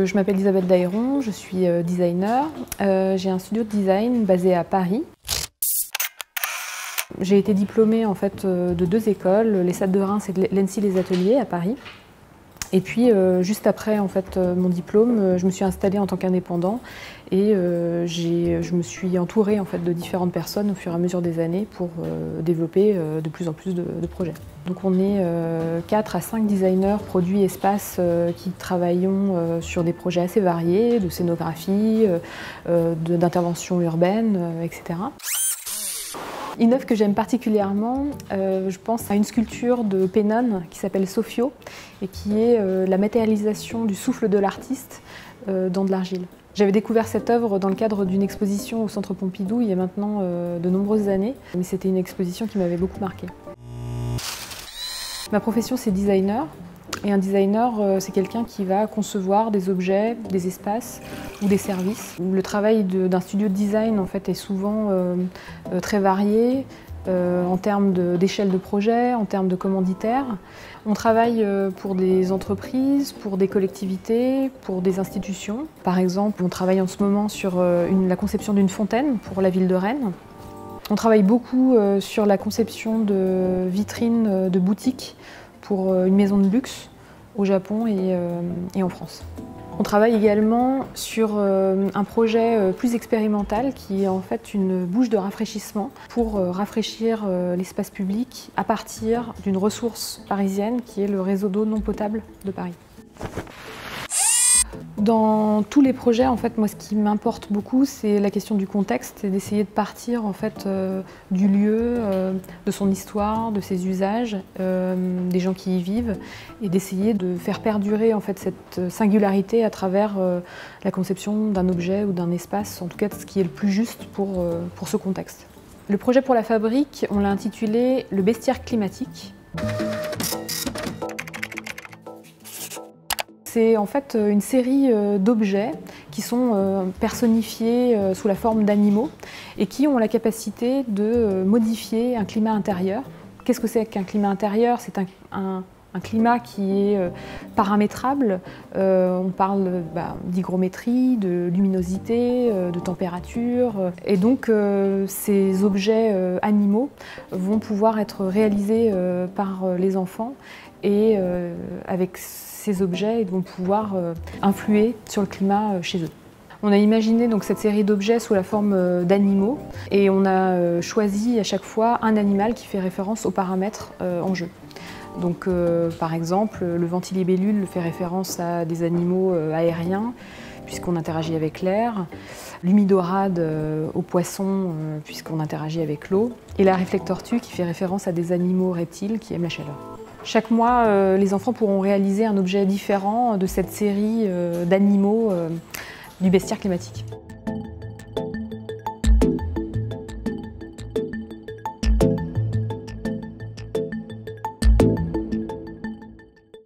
Je m'appelle Isabelle Daïron, je suis designer. J'ai un studio de design basé à Paris. J'ai été diplômée en fait de 2 écoles, l'ESAT de Reims et l'ENSI Les Ateliers à Paris. Et puis juste après en fait, mon diplôme, je me suis installée en tant qu'indépendant et je me suis entourée en fait, de différentes personnes au fur et à mesure des années pour développer de plus en plus de projets. Donc on est 4 à 5 designers produits espaces qui travaillons sur des projets assez variés, de scénographie, d'intervention urbaine, etc. Une œuvre que j'aime particulièrement, je pense à une sculpture de Pennon qui s'appelle Sophio et qui est la matérialisation du souffle de l'artiste dans de l'argile. J'avais découvert cette œuvre dans le cadre d'une exposition au Centre Pompidou il y a maintenant de nombreuses années, mais c'était une exposition qui m'avait beaucoup marquée. Ma profession, c'est designer. Et un designer, c'est quelqu'un qui va concevoir des objets, des espaces ou des services. Le travail d'un studio de design en fait, est souvent très varié en termes d'échelle de projet, en termes de commanditaires. On travaille pour des entreprises, pour des collectivités, pour des institutions. Par exemple, on travaille en ce moment sur la conception d'une fontaine pour la ville de Rennes. On travaille beaucoup sur la conception de vitrines de boutiques pour une maison de luxe au Japon et en France. On travaille également sur un projet plus expérimental qui est en fait une bouche de rafraîchissement pour rafraîchir l'espace public à partir d'une ressource parisienne qui est le réseau d'eau non potable de Paris. Dans tous les projets, en fait, moi, ce qui m'importe beaucoup, c'est la question du contexte et d'essayer de partir en fait, du lieu, de son histoire, de ses usages, des gens qui y vivent, et d'essayer de faire perdurer en fait, cette singularité à travers la conception d'un objet ou d'un espace, en tout cas ce qui est le plus juste pour ce contexte. Le projet pour la fabrique, on l'a intitulé « Le bestiaire climatique ». C'est en fait une série d'objets qui sont personnifiés sous la forme d'animaux et qui ont la capacité de modifier un climat intérieur. Qu'est-ce que c'est qu'un climat intérieur? C'est un climat qui est paramétrable. On parle d'hygrométrie, de luminosité, de température. Et donc ces objets animaux vont pouvoir être réalisés par les enfants et avec ces objets et vont pouvoir influer sur le climat chez eux. On a imaginé donc cette série d'objets sous la forme d'animaux et on a choisi à chaque fois un animal qui fait référence aux paramètres en jeu. Donc par exemple, le ventilibellule fait référence à des animaux aériens puisqu'on interagit avec l'air, l'humidorade aux poissons puisqu'on interagit avec l'eau et la réflectortue qui fait référence à des animaux reptiles qui aiment la chaleur. Chaque mois, les enfants pourront réaliser un objet différent de cette série d'animaux du bestiaire climatique.